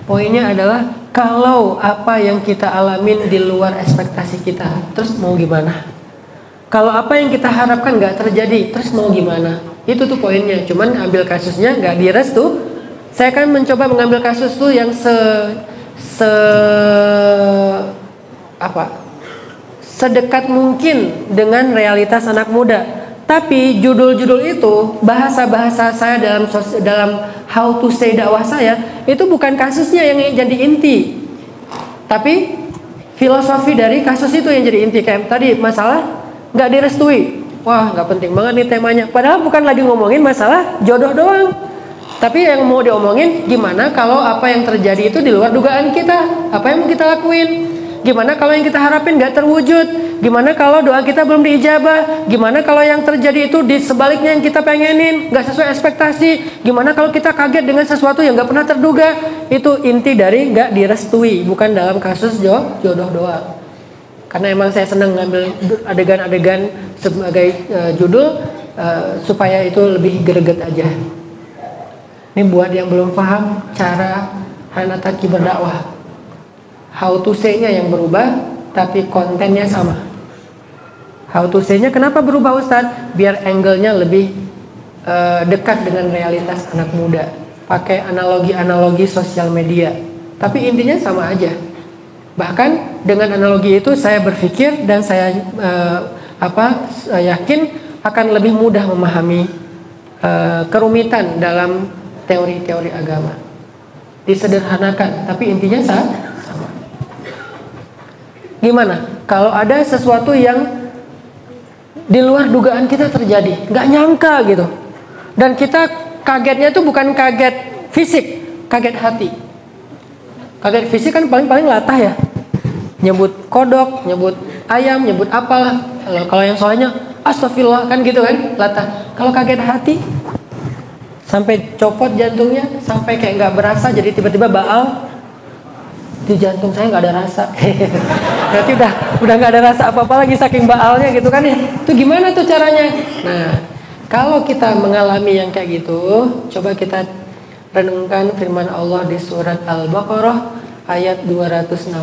Poinnya adalah kalau apa yang kita alamin di luar ekspektasi kita, terus mau gimana? Kalau apa yang kita harapkan nggak terjadi, terus mau gimana? Itu tuh poinnya. Cuman ambil kasusnya nggak direstu. Saya akan mencoba mengambil kasus tuh yang sedekat mungkin dengan realitas anak muda. Tapi judul-judul itu, bahasa-bahasa saya dalam how to say dakwah saya, itu bukan kasusnya yang jadi inti, tapi filosofi dari kasus itu yang jadi inti. Kayak tadi masalah nggak direstui, wah nggak penting banget nih temanya. Padahal bukan lagi ngomongin masalah jodoh doang, tapi yang mau diomongin gimana kalau apa yang terjadi itu di luar dugaan kita, apa yang mau kita lakuin. Gimana kalau yang kita harapin gak terwujud? Gimana kalau doa kita belum diijabah? Gimana kalau yang terjadi itu di sebaliknya yang kita pengenin gak sesuai ekspektasi? Gimana kalau kita kaget dengan sesuatu yang gak pernah terduga? Itu inti dari gak direstui, bukan dalam kasus jodoh doang. Karena emang saya senang ngambil adegan-adegan sebagai judul supaya itu lebih greget aja. Ini buat yang belum paham cara Hanataki berdakwah. How to say-nya yang berubah, tapi kontennya sama. How to say-nya kenapa berubah Ustadz? Biar angle-nya lebih dekat dengan realitas anak muda. Pakai analogi-analogi sosial media. Tapi intinya sama aja. Bahkan dengan analogi itu saya berpikir dan saya yakin akan lebih mudah memahami kerumitan dalam teori-teori agama. Disederhanakan, tapi intinya sama. Gimana kalau ada sesuatu yang di luar dugaan kita terjadi, nggak nyangka gitu, dan kita kagetnya itu bukan kaget fisik, kaget hati. Kaget fisik kan paling latah ya, nyebut kodok, nyebut ayam, nyebut apalah. Kalau yang soalnya astagfirullah kan gitu kan, latah. Kalau kaget hati, sampai copot jantungnya, sampai kayak nggak berasa, jadi tiba-tiba baal. Di jantung saya nggak ada rasa. Berarti udah nggak ada rasa apa-apa lagi saking baalnya gitu kan ya. Itu gimana tuh caranya? Nah, kalau kita mengalami yang kayak gitu, coba kita renungkan firman Allah di surat Al-Baqarah ayat 216.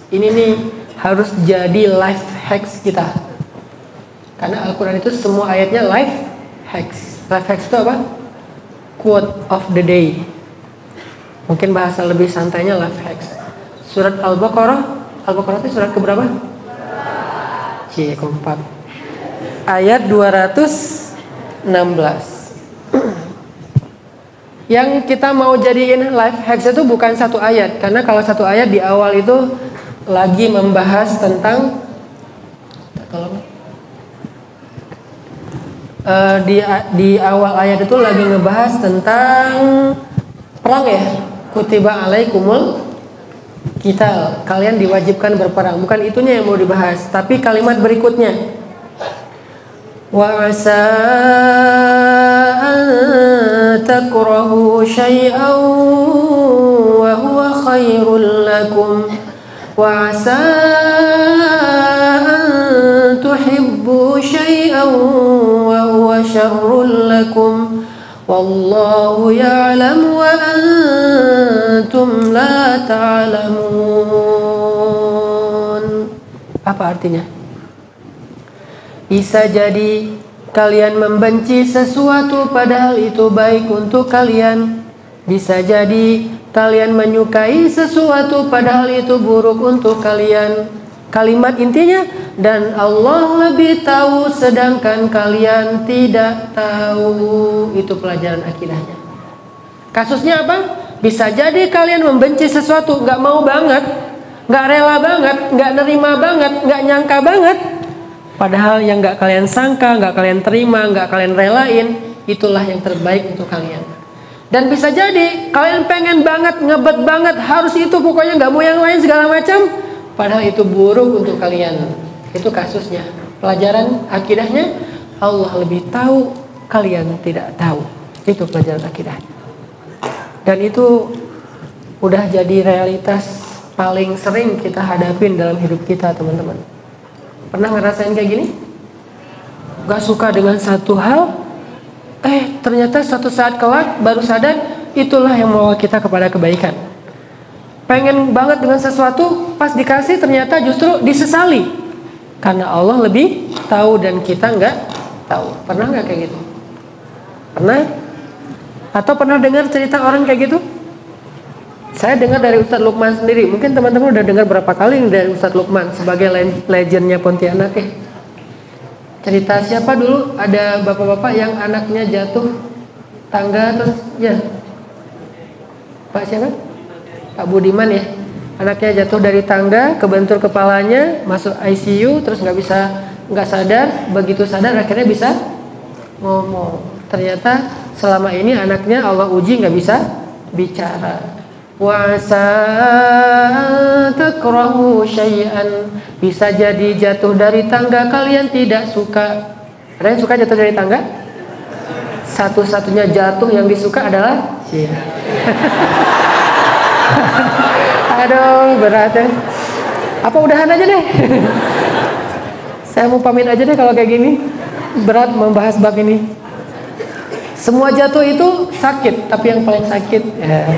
Ini nih harus jadi life hacks kita. Karena Al-Quran itu semua ayatnya life hacks. Life hacks itu apa? Quote of the day. Mungkin bahasa lebih santainya life hacks. Surat Al-Baqarah itu surat keberapa? Keempat. Ayat 216. Yang kita mau jadiin life hacks itu bukan satu ayat. Karena kalau satu ayat di awal itu lagi membahas tentang di awal ayat itu lagi ngebahas tentang perang ya. Kutiba alaikumul qital, kalian diwajibkan berperang. Bukan itunya yang mau dibahas, tapi kalimat berikutnya. Wa asa an takrahu syai'an wa huwa khairul lakum wa asa an tuhibbu syai'an wa huwa syarrul lakum wallahu ya'lam wa antum la ta'lamun. Apa artinya? Bisa jadi kalian membenci sesuatu padahal itu baik untuk kalian. Bisa jadi kalian menyukai sesuatu padahal itu buruk untuk kalian. Kalimat intinya, dan Allah lebih tahu sedangkan kalian tidak tahu. Itu pelajaran akidahnya. Kasusnya apa? Bisa jadi kalian membenci sesuatu, gak mau banget, gak rela banget, gak nerima banget, gak nyangka banget. Padahal yang gak kalian sangka, gak kalian terima, gak kalian relain, itulah yang terbaik untuk kalian. Dan bisa jadi kalian pengen banget, ngebet banget, harus itu pokoknya, gak mau yang lain segala macam. Padahal itu buruk untuk kalian. Itu kasusnya. Pelajaran akidahnya, Allah lebih tahu, kalian tidak tahu. Itu pelajaran akidahnya. Dan itu udah jadi realitas paling sering kita hadapin dalam hidup kita, teman-teman. Pernah ngerasain kayak gini? Gak suka dengan satu hal, ternyata suatu saat kelak baru sadar itulah yang membawa kita kepada kebaikan. pengen banget dengan sesuatu, pas dikasih ternyata justru disesali. Karena Allah lebih tahu dan kita nggak tahu. Pernah nggak kayak gitu? Pernah? Atau pernah dengar cerita orang kayak gitu? Saya dengar dari Ustadz Lukman sendiri. Mungkin teman-teman udah dengar berapa kali dari Ustadz Lukman sebagai legendnya Pontianak ya. Cerita siapa dulu? Ada bapak-bapak yang anaknya jatuh tangga terus ya. Pak siapa? Pak Budiman ya. Anaknya jatuh dari tangga, kebentur kepalanya, masuk ICU, terus nggak sadar. Begitu sadar akhirnya bisa ngomong. Ternyata selama ini anaknya Allah uji nggak bisa bicara. Wa takrahu syai'an, bisa jadi jatuh dari tangga kalian tidak suka. Ada yang suka jatuh dari tangga? Satu-satunya jatuh yang disuka adalah aduh berat ya. Apa udahan aja deh. Saya mau pamit aja deh kalau kayak gini. Berat membahas bab ini. Semua jatuh itu sakit, tapi yang paling sakit ya.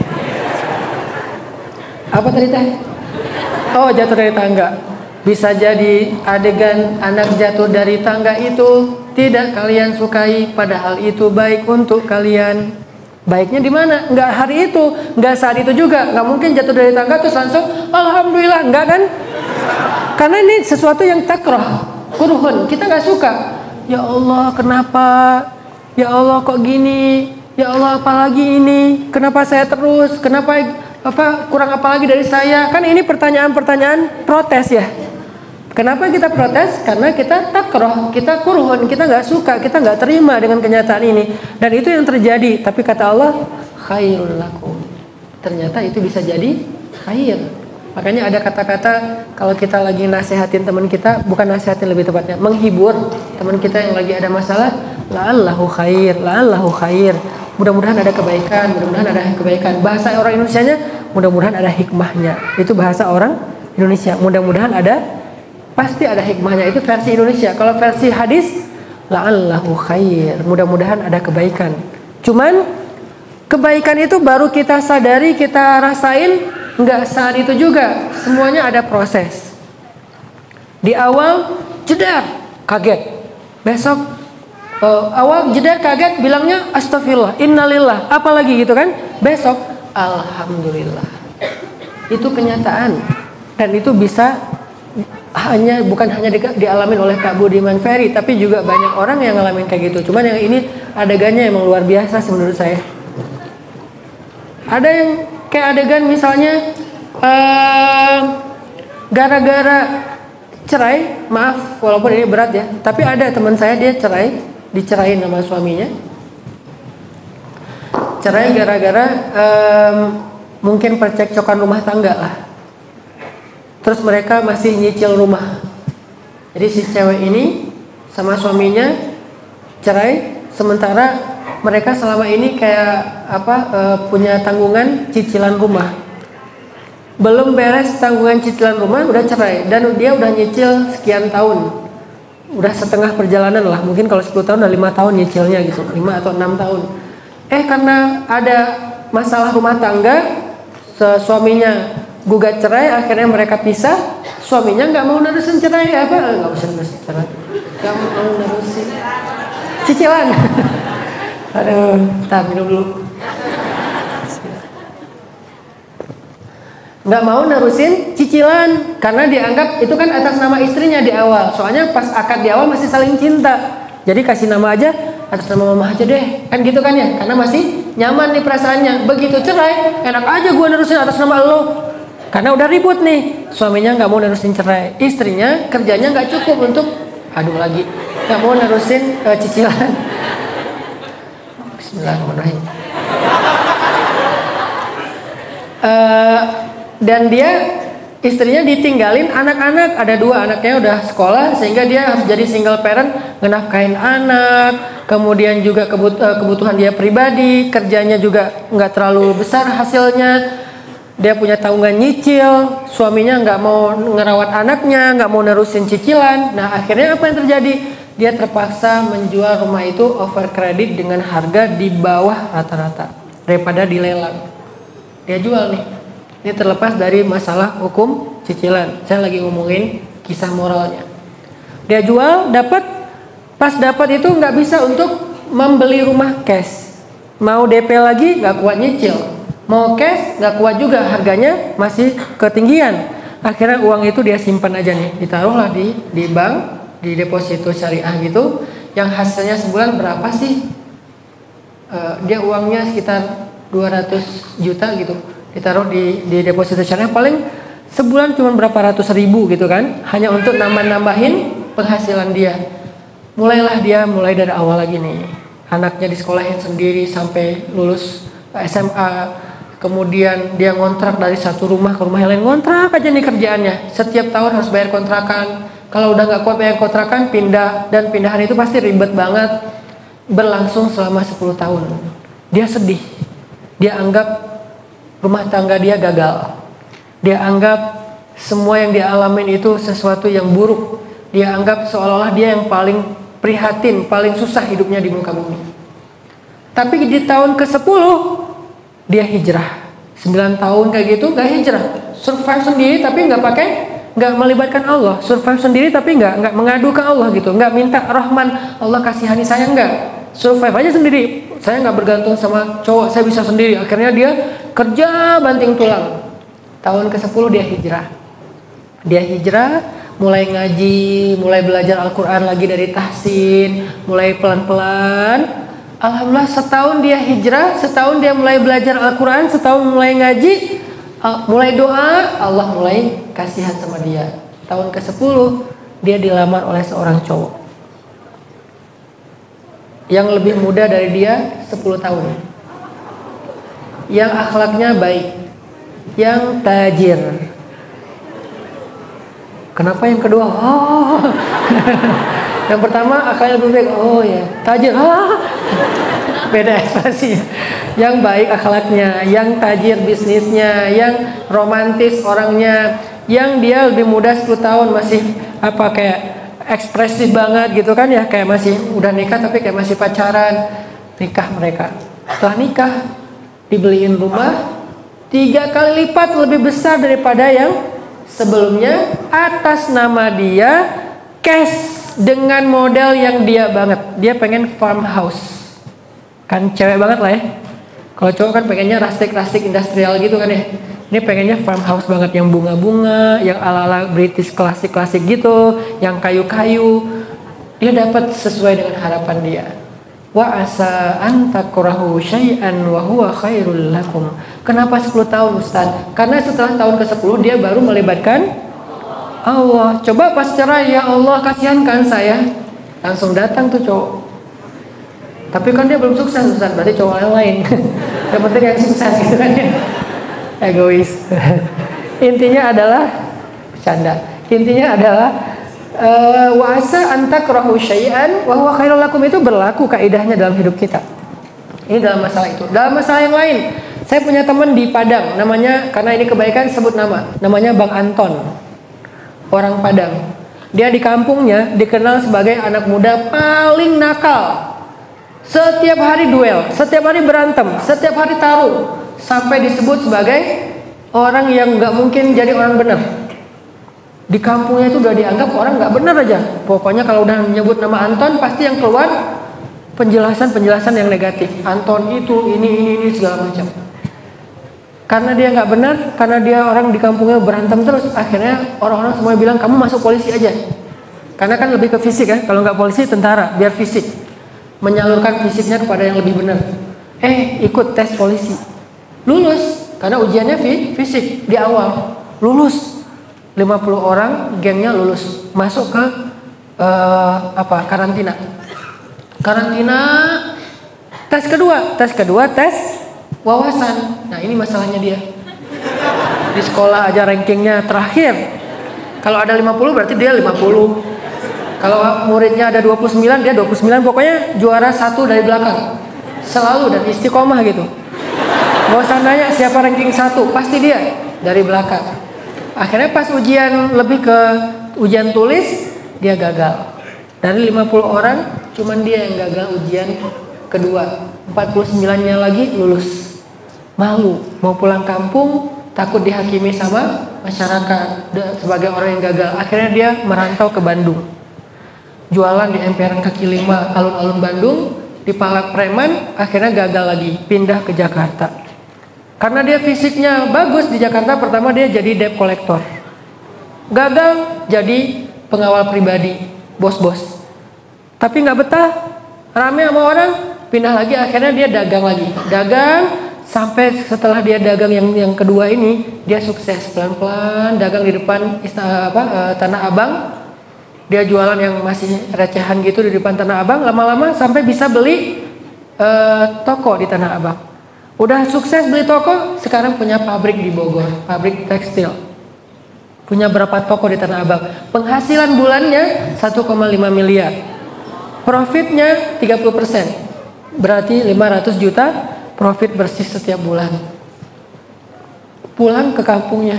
Apa tadi teh? Oh, jatuh dari tangga. Bisa jadi adegan anak jatuh dari tangga itu tidak kalian sukai, padahal itu baik untuk kalian. Baiknya di mana? Nggak hari itu, nggak saat itu juga. Nggak mungkin jatuh dari tangga terus langsung alhamdulillah, nggak kan? Karena ini sesuatu yang takrah, kurhun. Kita nggak suka. Ya Allah, kenapa? Ya Allah, kok gini? Ya Allah, apalagi ini? Kenapa saya terus? Kenapa kurang apa lagi dari saya? Kan ini pertanyaan-pertanyaan protes ya. Kenapa kita protes? Karena kita takrah, kita kurhun, kita nggak suka, kita nggak terima dengan kenyataan ini. Dan itu yang terjadi. Tapi kata Allah, khairul lakum. Ternyata itu bisa jadi khair. Makanya ada kata-kata kalau kita lagi nasihatin teman kita, bukan nasihatin lebih tepatnya, menghibur teman kita yang lagi ada masalah, la'allahu khair, la'allahu khair. Mudah-mudahan ada kebaikan, mudah-mudahan ada kebaikan. Bahasa orang Indonesianya, mudah-mudahan ada hikmahnya. Itu bahasa orang Indonesia. Mudah-mudahan ada, pasti ada hikmahnya. Itu versi Indonesia. Kalau versi hadis, la'allahu khair, mudah-mudahan ada kebaikan. Cuman kebaikan itu baru kita sadari, kita rasain, nggak saat itu juga. Semuanya ada proses. Di awal jedar, kaget. Besok awal jedar kaget, bilangnya astagfirullah, innalillah, apalagi gitu kan. Besok alhamdulillah. Itu kenyataan. Dan itu bisa bukan hanya dialamin oleh Kak Budiman Ferry, tapi juga banyak orang yang ngalamin kayak gitu. Cuman yang ini adegannya emang luar biasa sih menurut saya. Ada yang kayak adegan misalnya gara-gara cerai, maaf walaupun ini berat ya, tapi ada teman saya dia dicerain sama suaminya. Cerai gara-gara mungkin percekcokan rumah tangga lah. Terus mereka masih nyicil rumah. Jadi si cewek ini sama suaminya cerai, sementara mereka selama ini kayak punya tanggungan cicilan rumah. Belum beres tanggungan cicilan rumah udah cerai, dan dia udah nyicil sekian tahun. Udah setengah perjalanan lah, mungkin kalau 10 tahun udah 5 tahun nyicilnya gitu, 5 atau 6 tahun. Karena ada masalah rumah tangga, suaminya gugat cerai, akhirnya mereka pisah. Suaminya nggak mau nerusin cerai, nggak usah nerusin cerai, nggak mau nerusin cicilan. Aduh, minum dulu. Nggak mau nerusin cicilan karena dianggap itu kan atas nama istrinya di awal. Soalnya pas akad di awal masih saling cinta. Jadi kasih nama aja atas nama mama aja deh, kan gitu kan ya? Karena masih nyaman nih perasaannya. Begitu cerai, enak aja gue nerusin atas nama lo. Karena udah ribut nih, suaminya nggak mau nerusin cerai, istrinya kerjanya nggak cukup untuk nggak mau nerusin cicilan. Bismillahirrahmanirrahim. Dan istrinya ditinggalin anak-anak, ada 2 anaknya udah sekolah, sehingga dia harus jadi single parent, ngenafkahin anak, kemudian juga kebutuhan dia pribadi, kerjanya juga nggak terlalu besar hasilnya. Dia punya tanggungan nyicil, suaminya nggak mau ngerawat anaknya, nggak mau nerusin cicilan. Nah akhirnya apa yang terjadi? Dia terpaksa menjual rumah itu over credit dengan harga di bawah rata-rata daripada dilelang. Dia jual nih. Ini terlepas dari masalah hukum cicilan. Saya lagi ngomongin kisah moralnya. Dia jual, dapat, pas dapat itu nggak bisa untuk membeli rumah cash. Mau DP lagi nggak kuat nyicil. Mau cash nggak kuat juga, harganya masih ketinggian. Akhirnya uang itu dia simpan aja nih, ditaruhlah di bank, di deposito syariah gitu. Yang hasilnya sebulan berapa sih? Dia uangnya sekitar 200 juta gitu, ditaruh di deposito syariah, paling sebulan cuma berapa ratus ribu gitu kan, hanya untuk nambahin penghasilan dia. Mulai dari awal lagi nih, anaknya disekolahin sendiri sampai lulus SMA, kemudian dia ngontrak dari satu rumah ke rumah yang lain, ngontrak aja nih kerjaannya, setiap tahun harus bayar kontrakan, kalau udah nggak kuat bayar kontrakan pindah, dan pindahan itu pasti ribet banget, berlangsung selama 10 tahun. Dia sedih, dia anggap rumah tangga dia gagal, dia anggap semua yang dia alamin itu sesuatu yang buruk, dia anggap seolah-olah dia yang paling prihatin, paling susah hidupnya di muka bumi. Tapi di tahun ke-10 dia hijrah. 9 tahun kayak gitu gak hijrah, survive sendiri tapi nggak melibatkan Allah, survive sendiri tapi nggak mengadu ke Allah gitu, nggak minta Rahman Allah kasihani saya, nggak, survive aja sendiri. Saya nggak bergantung sama cowok, saya bisa sendiri. Akhirnya dia kerja banting tulang. Tahun ke-10 dia hijrah, mulai ngaji, mulai belajar Al-Quran lagi dari tahsin, mulai pelan-pelan. Alhamdulillah setahun dia hijrah, setahun dia mulai belajar Al-Quran, setahun mulai ngaji, mulai doa, Allah mulai kasihan sama dia. Tahun ke-10 dia dilamar oleh seorang cowok yang lebih muda dari dia 10 tahun, yang akhlaknya baik, yang tajir. Kenapa yang kedua? Yang pertama akhlaknya lebih baik. Oh ya, tajir. Beda ekspresinya. Yang baik akhlaknya, yang tajir bisnisnya, yang romantis orangnya, yang dia lebih muda 10 tahun masih kayak ekspresif banget gitu kan ya, kayak masih udah nikah tapi kayak masih pacaran. Nikah mereka. Setelah nikah dibeliin rumah 3 kali lipat lebih besar daripada yang sebelumnya, atas nama dia, cash, dengan model yang dia banget. Dia pengen farmhouse. Kan cewek banget lah ya. Kalau cowok kan pengennya rustic industrial gitu kan ya. Ini pengennya farmhouse banget, yang bunga-bunga, yang ala-ala British klasik-klasik gitu, yang kayu-kayu. Dia dapat sesuai dengan harapan dia. Wa asa an takrahu syai'an wa huwa khairul lakum. Kenapa 10 tahun Ustaz? Karena setelah tahun ke-10 dia baru melibatkan Allah. Coba pas cerai, ya Allah kasihankan saya, langsung datang tuh cowok. Tapi kan dia belum sukses Ustaz, berarti cowok yang lain. Yang penting yang sukses gitu kan ya. Egois. Intinya adalah bercanda. Intinya adalah wa asa an takrahu syai'an wa huwa khairul lakum, itu berlaku kaidahnya dalam hidup kita. Ini dalam masalah itu. Dalam masalah yang lain, saya punya teman di Padang, namanya, karena ini kebaikan sebut namanya Bang Anton. Orang Padang. Dia di kampungnya dikenal sebagai anak muda paling nakal. Setiap hari duel, setiap hari berantem, setiap hari taruh, sampai disebut sebagai orang yang nggak mungkin jadi orang benar. Di kampungnya itu udah dianggap orang nggak benar aja. Pokoknya kalau udah menyebut nama Anton, pasti yang keluar penjelasan yang negatif. Anton itu ini segala macam. Karena dia nggak benar, karena dia orang di kampungnya berantem terus, akhirnya orang-orang semua bilang kamu masuk polisi aja. Karena kan lebih ke fisik kan, kalau nggak polisi tentara, biar fisik, menyalurkan fisiknya kepada yang lebih benar. Ikut tes polisi, lulus, karena ujiannya fisik di awal, lulus. 50 orang gengnya lulus, masuk ke karantina. Tes kedua tes wawasan. Nah ini masalahnya dia. Di sekolah aja rankingnya terakhir. Kalau ada 50 berarti dia 50. Kalau muridnya ada 29, dia 29. Pokoknya juara 1 dari belakang. Selalu, dan istiqomah gitu. Gak usah nanya siapa ranking 1, pasti dia dari belakang. Akhirnya pas ujian, lebih ke ujian tulis, dia gagal. Dari 50 orang, cuman dia yang gagal ujian kedua. 49-nya lagi lulus. Malu, mau pulang kampung, takut dihakimi sama masyarakat sebagai orang yang gagal. Akhirnya dia merantau ke Bandung, jualan di emperan kaki lima alun-alun Bandung, dipalak preman, akhirnya gagal lagi, pindah ke Jakarta. Karena dia fisiknya bagus di Jakarta, pertama dia jadi debt collector, gagal jadi pengawal pribadi, bos-bos. Tapi nggak betah, rame sama orang, pindah lagi, akhirnya dia dagang lagi, dagang. Sampai setelah dia dagang yang kedua ini, dia sukses pelan-pelan dagang di depan Tanah Abang. Dia jualan yang masih recehan gitu di depan Tanah Abang. Lama-lama sampai bisa beli toko di Tanah Abang. Udah sukses beli toko, sekarang punya pabrik di Bogor, pabrik tekstil. Punya berapa toko di Tanah Abang. Penghasilan bulannya 1,5 miliar. Profitnya 30%. Berarti 500 juta profit bersih setiap bulan. Pulang ke kampungnya.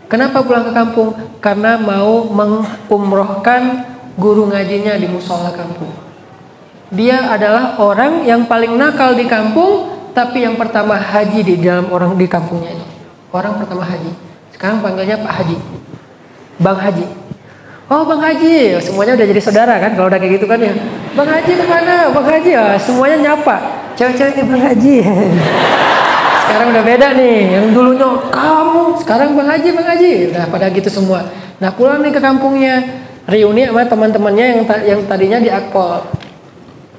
Kenapa pulang ke kampung? Karena mau mengumrohkan guru ngajinya di musola kampung. Dia adalah orang yang paling nakal di kampung, tapi yang pertama haji di dalam orang di kampungnya itu. Orang pertama haji. Sekarang panggilnya Pak Haji, Bang Haji. Oh Bang Haji, semuanya udah jadi saudara kan kalau udah kayak gitu kan ya. Bang Haji kemana? Bang Haji, ya, semuanya nyapa. Cewek-cewek Bang Haji. Sekarang udah beda nih. Yang dulunya kamu, sekarang Bang Haji, Bang Haji. Udah pada gitu semua. Nah pulang nih ke kampungnya, reuni sama teman-temannya yang tadinya di Akpol.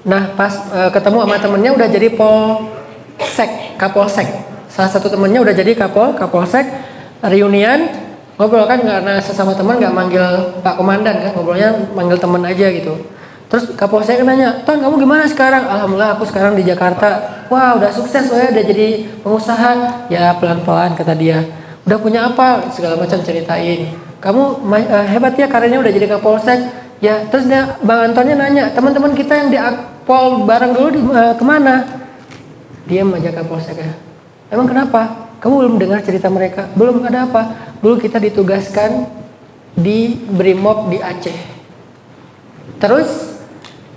Nah pas ketemu sama temennya udah jadi Kapolsek. Salah satu temennya udah jadi Kapolsek. Reunian, ngobrol kan karena sesama teman nggak manggil Pak Komandan kan, ngobrolnya manggil teman aja gitu. Terus Kapolsek nanya, Ton kamu gimana sekarang? Alhamdulillah aku sekarang di Jakarta. Wah udah sukses ya, udah jadi pengusaha. Ya pelan-pelan kata dia. Udah punya apa? Segala macam ceritain. Kamu hebat ya karirnya udah jadi Kapolsek. Ya terus dia, Bang Antonnya nanya, teman-teman kita yang di Akpol bareng dulu kemana? Diam aja Kapolsek ya. Emang kenapa? Kamu belum dengar cerita mereka? Belum, ada apa? Dulu kita ditugaskan di Brimob di Aceh. Terus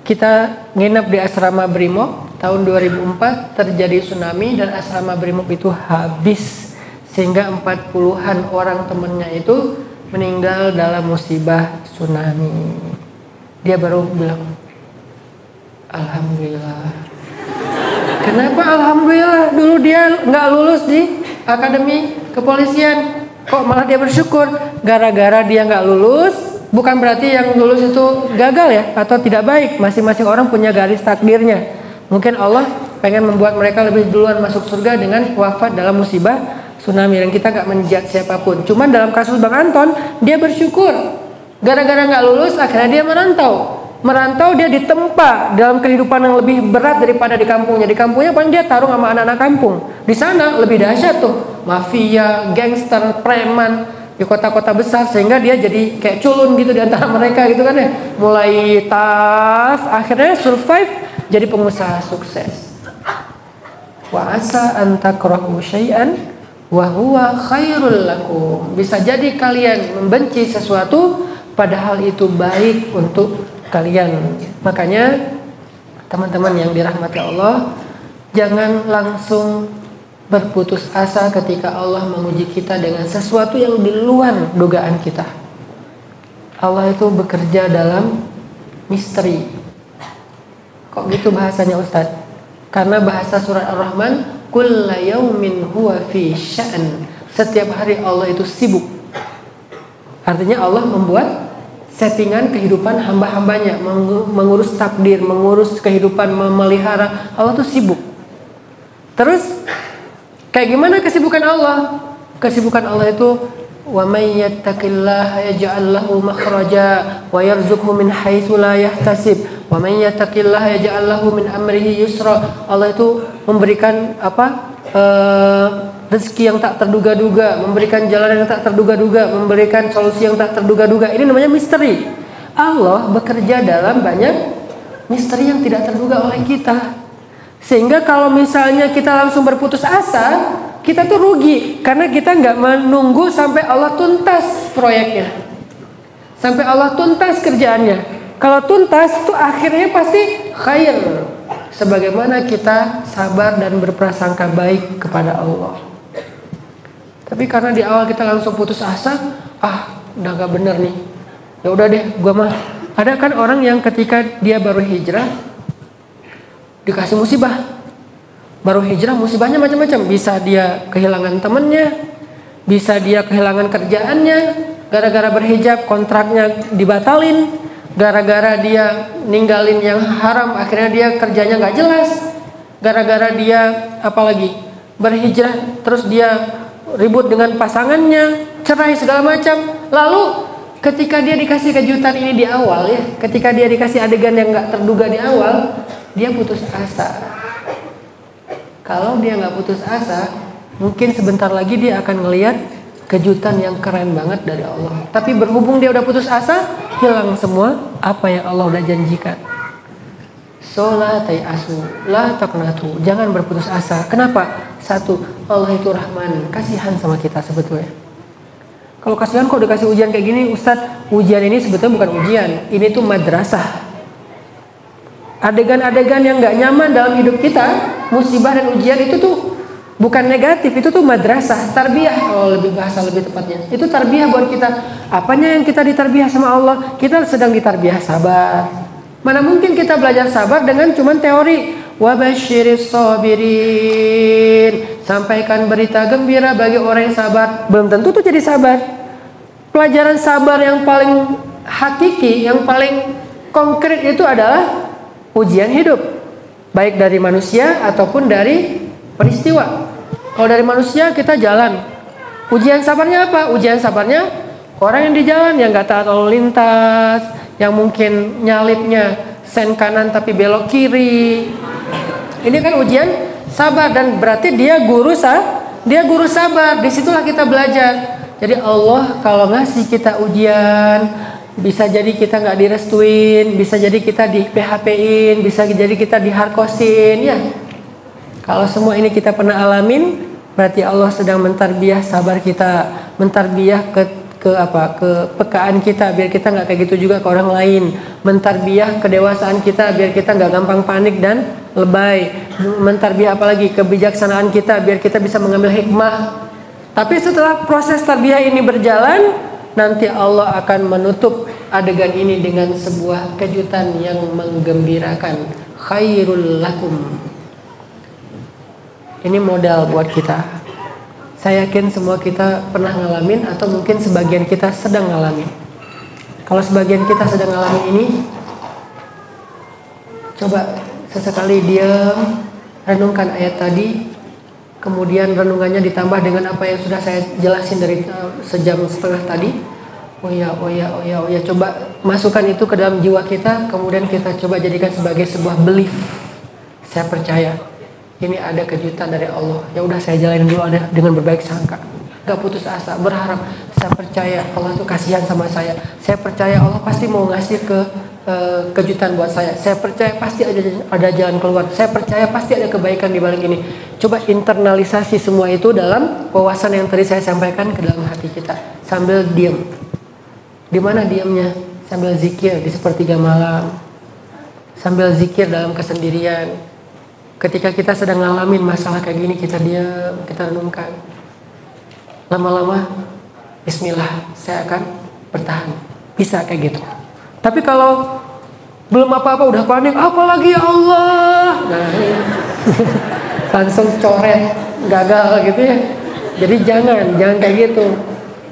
kita nginep di asrama Brimob. Tahun 2004 terjadi tsunami dan asrama Brimob itu habis. Sehingga 40-an orang temennya itu meninggal dalam musibah tsunami. Dia baru bilang, Alhamdulillah. Kenapa Alhamdulillah? Dulu dia nggak lulus di akademi kepolisian, kok malah dia bersyukur? Gara-gara dia nggak lulus, bukan berarti yang lulus itu gagal ya, atau tidak baik. Masing-masing orang punya garis takdirnya. Mungkin Allah pengen membuat mereka lebih duluan masuk surga dengan wafat dalam musibah tsunami. Dan kita nggak menjudge siapapun. Cuman dalam kasus Bang Anton, dia bersyukur. Gara-gara nggak lulus, akhirnya dia merantau. Merantau, dia ditempa dalam kehidupan yang lebih berat daripada di kampungnya. Di kampungnya paling dia tarung sama anak-anak kampung. Di sana lebih dahsyat tuh, mafia, gangster, preman di kota-kota besar, sehingga dia jadi kayak culun gitu di antara mereka gitu kan ya. Mulai tough, akhirnya survive jadi pengusaha sukses. Wa asa an takrahu syai'an wa huwa khairul lakum. Bisa jadi kalian membenci sesuatu padahal itu baik untuk kalian. Makanya teman-teman yang dirahmati Allah, jangan langsung berputus asa ketika Allah menguji kita dengan sesuatu yang di luar dugaan kita. Allah itu bekerja dalam misteri. Kok gitu bahasanya Ustadz? Karena bahasa surat Ar-Rahman, kulla yaumin huwa fi sya'n. Setiap hari Allah itu sibuk. Artinya Allah membuat settingan kehidupan hamba-hambanya, mengurus takdir, mengurus kehidupan, memelihara. Allah tuh sibuk. Terus kayak gimana kesibukan Allah? Kesibukan Allah itu wa may yattaqillaha yaj'al lahu makhraja wa yarzuqhu min haitsu la yahtasib wa may yattaqillaha yaj'al lahu min amrihi yusra. Allah itu memberikan rezeki yang tak terduga-duga, memberikan jalan yang tak terduga-duga, memberikan solusi yang tak terduga-duga. Ini namanya misteri. Allah bekerja dalam banyak misteri yang tidak terduga oleh kita. Sehingga kalau misalnya kita langsung berputus asa, kita tuh rugi. Karena kita nggak menunggu sampai Allah tuntas proyeknya, sampai Allah tuntas kerjaannya. Kalau tuntas tuh akhirnya pasti khair. Sebagaimana kita sabar dan berprasangka baik kepada Allah. Tapi karena di awal kita langsung putus asa, udah gak bener nih. Ya udah deh, gua mah. Ada kan orang yang ketika dia baru hijrah dikasih musibah. Baru hijrah musibahnya macam-macam. Bisa dia kehilangan temennya, bisa dia kehilangan kerjaannya, gara-gara berhijab kontraknya dibatalin, gara-gara dia ninggalin yang haram akhirnya dia kerjanya gak jelas, gara-gara dia apalagi berhijrah terus dia ribut dengan pasangannya, cerai segala macam. Lalu ketika dia dikasih kejutan ini di awal ya, ketika dia dikasih adegan yang gak terduga di awal, dia putus asa. Kalau dia gak putus asa, mungkin sebentar lagi dia akan ngelihat kejutan yang keren banget dari Allah. Tapi berhubung dia udah putus asa, hilang semua apa yang Allah udah janjikan. So la tayasu, la taqnatu. Jangan berputus asa. Kenapa? Satu, Allah itu Rahman, kasihan sama kita sebetulnya. Kalau kasihan kok dikasih ujian kayak gini, Ustadz, ujian ini sebetulnya bukan ujian, ini tuh madrasah. Adegan-adegan yang gak nyaman dalam hidup kita, musibah dan ujian itu tuh bukan negatif, itu tuh madrasah, tarbiyah kalau lebih bahasa lebih tepatnya. Itu tarbiyah buat kita. Apanya yang kita ditarbiyah sama Allah? Kita sedang ditarbiyah sabar. Mana mungkin kita belajar sabar dengan cuman teori. Wabasyiris sabirin. Sampaikan berita gembira bagi orang yang sabar. Belum tentu tuh jadi sabar. Pelajaran sabar yang paling hakiki, yang paling konkret itu adalah ujian hidup. Baik dari manusia ataupun dari peristiwa. Kalau dari manusia kita jalan. Ujian sabarnya apa? Ujian sabarnya orang yang di jalan yang gak taat lalu lintas, yang mungkin nyalipnya sen kanan tapi belok kiri. Ini kan ujian sabar dan berarti dia guru sabar. Disitulah kita belajar. Jadi Allah kalau ngasih kita ujian, bisa jadi kita nggak direstuin, bisa jadi kita di PHP-in, bisa jadi kita diharkosin, ya. Kalau semua ini kita pernah alamin, berarti Allah sedang mentarbiyah sabar kita, mentarbiyah kepekaan kita biar kita nggak kayak gitu juga ke orang lain, mentarbiyah kedewasaan kita biar kita nggak gampang panik dan lebay, mentarbiyah apalagi kebijaksanaan kita biar kita bisa mengambil hikmah. Tapi setelah proses tarbiyah ini berjalan, nanti Allah akan menutup adegan ini dengan sebuah kejutan yang menggembirakan. Khairul lakum. Ini modal buat kita. Saya yakin semua kita pernah ngalamin atau mungkin sebagian kita sedang ngalamin. Kalau sebagian kita sedang ngalamin ini, coba sesekali diam, renungkan ayat tadi. Kemudian renungannya ditambah dengan apa yang sudah saya jelasin dari sejam setengah tadi. Oh ya, coba masukkan itu ke dalam jiwa kita. Kemudian kita coba jadikan sebagai sebuah belief. Saya percaya ini ada kejutan dari Allah. Ya udah saya jalanin dulu dengan berbaik sangka. Gak putus asa, berharap. Saya percaya Allah tuh kasihan sama saya. Saya percaya Allah pasti mau ngasih kejutan buat saya. Saya percaya pasti ada jalan keluar. Saya percaya pasti ada kebaikan di balik ini. Coba internalisasi semua itu dalam wawasan yang tadi saya sampaikan ke dalam hati kita. Sambil diam. Di mana diamnya? Sambil zikir di sepertiga malam. Sambil zikir dalam kesendirian. Ketika kita sedang ngalamin masalah kayak gini, kita diam, kita renungkan. Lama-lama, bismillah, saya akan bertahan. Bisa kayak gitu. Tapi kalau belum apa-apa udah panik, apalagi ya Allah. Nah, ini langsung coret, gagal gitu ya. Jadi jangan kayak gitu.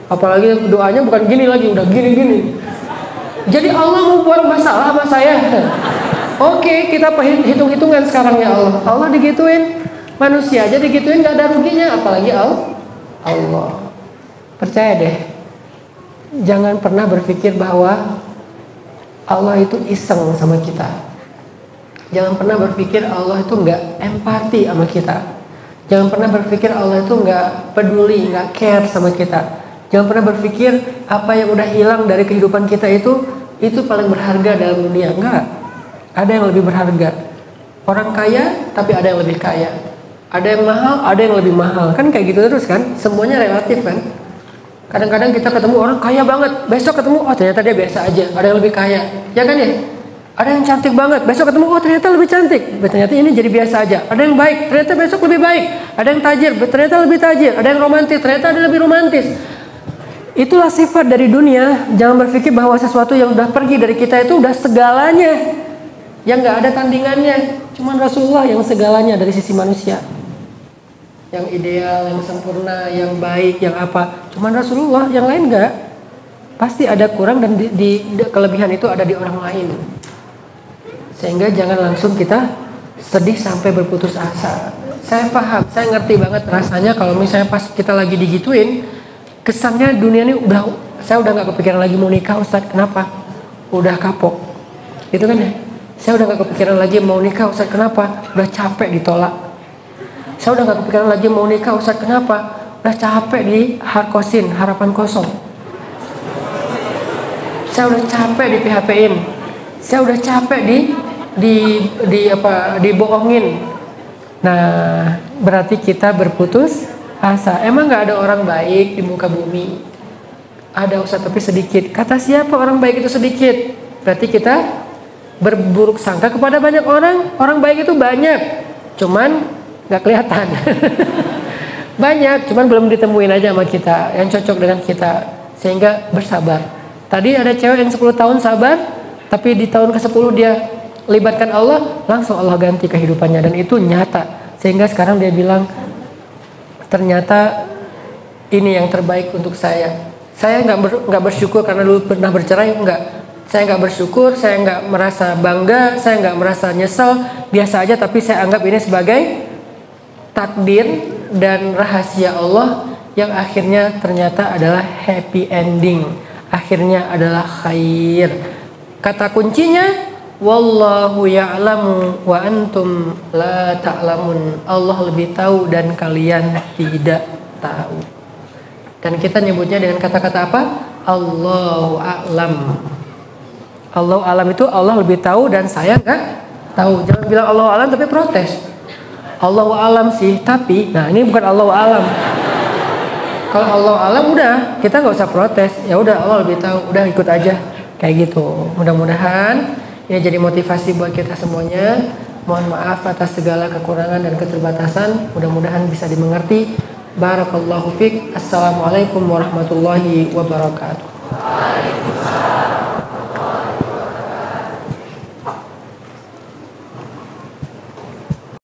Apalagi doanya bukan gini lagi, udah gini. Jadi Allah mau buat masalah sama saya. Oke, kita hitung-hitungan sekarang ya Allah. Allah digituin, manusia aja digituin gak ada ruginya, apalagi Allah. Percaya deh. Jangan pernah berpikir bahwa Allah itu iseng sama kita. Jangan pernah berpikir Allah itu nggak empati sama kita. Jangan pernah berpikir Allah itu nggak peduli, nggak care sama kita. Jangan pernah berpikir apa yang udah hilang dari kehidupan kita itu paling berharga dalam dunia. Enggak. Ada yang lebih berharga. Orang kaya tapi ada yang lebih kaya. Ada yang mahal, ada yang lebih mahal. Kan kayak gitu terus kan? Semuanya relatif kan? Kadang-kadang kita ketemu orang kaya banget, besok ketemu, oh ternyata dia biasa aja, ada yang lebih kaya, ya kan ya? Ada yang cantik banget, besok ketemu, oh ternyata lebih cantik. Ternyata ini jadi biasa aja. Ada yang baik, ternyata besok lebih baik. Ada yang tajir, ternyata lebih tajir. Ada yang romantis, ternyata ada lebih romantis. Itulah sifat dari dunia. Jangan berpikir bahwa sesuatu yang udah pergi dari kita itu udah segalanya, yang gak ada tandingannya. Cuman Rasulullah yang segalanya dari sisi manusia, yang ideal, yang sempurna, yang baik, yang apa. Cuman Rasulullah, yang lain gak. Pasti ada kurang dan di kelebihan itu ada di orang lain. Sehingga jangan langsung kita sedih sampai berputus asa. Saya paham, saya ngerti banget rasanya kalau misalnya pas kita lagi digituin, kesannya dunia ini saya udah nggak kepikiran lagi mau nikah, Ustadz. Kenapa? Udah kapok, gitu kan ya? Saya udah nggak kepikiran lagi mau nikah, Ustadz. Kenapa? Udah capek ditolak. Saya udah nggak kepikiran lagi mau nikah, Ustadz. Kenapa? Udah capek di harkosin, harapan kosong. Saya udah capek di PHP-in. Saya udah capek dibohongin. Nah, berarti kita berputus asa. Emang nggak ada orang baik di muka bumi? Ada, Ustaz, tapi sedikit. Kata siapa orang baik itu sedikit? Berarti kita berburuk sangka kepada banyak orang. Orang baik itu banyak, cuman nggak kelihatan. Banyak, cuman belum ditemuin aja sama kita yang cocok dengan kita. Sehingga bersabar. Tadi ada cewek yang 10 tahun sabar, tapi di tahun ke-10 dia libatkan Allah, langsung Allah ganti kehidupannya, dan itu nyata. Sehingga sekarang dia bilang, ternyata ini yang terbaik untuk saya. Saya nggak bersyukur karena dulu pernah bercerai, enggak. Saya nggak bersyukur, saya nggak merasa bangga, saya nggak merasa nyesel, biasa aja. Tapi saya anggap ini sebagai takdir dan rahasia Allah yang akhirnya ternyata adalah happy ending. Akhirnya adalah khair. Kata kuncinya, wallahu ya'lamu wa antum la ta'lamun. Allah lebih tahu dan kalian tidak tahu. Dan kita nyebutnya dengan kata-kata apa? Allahu a'lam. Allahu a'lam itu Allah lebih tahu dan saya nggak tahu. Jangan bilang Allahu a'lam tapi protes. Allahu a'lam sih, tapi nah ini bukan Allahu a'lam. Kalau Allah alam udah, kita nggak usah protes. Ya udah, Allah lebih tahu, udah ikut aja. Kayak gitu. Mudah-mudahan ini jadi motivasi buat kita semuanya. Mohon maaf atas segala kekurangan dan keterbatasan. Mudah-mudahan bisa dimengerti. Barakallahu fiik. Assalamualaikum warahmatullahi wabarakatuh.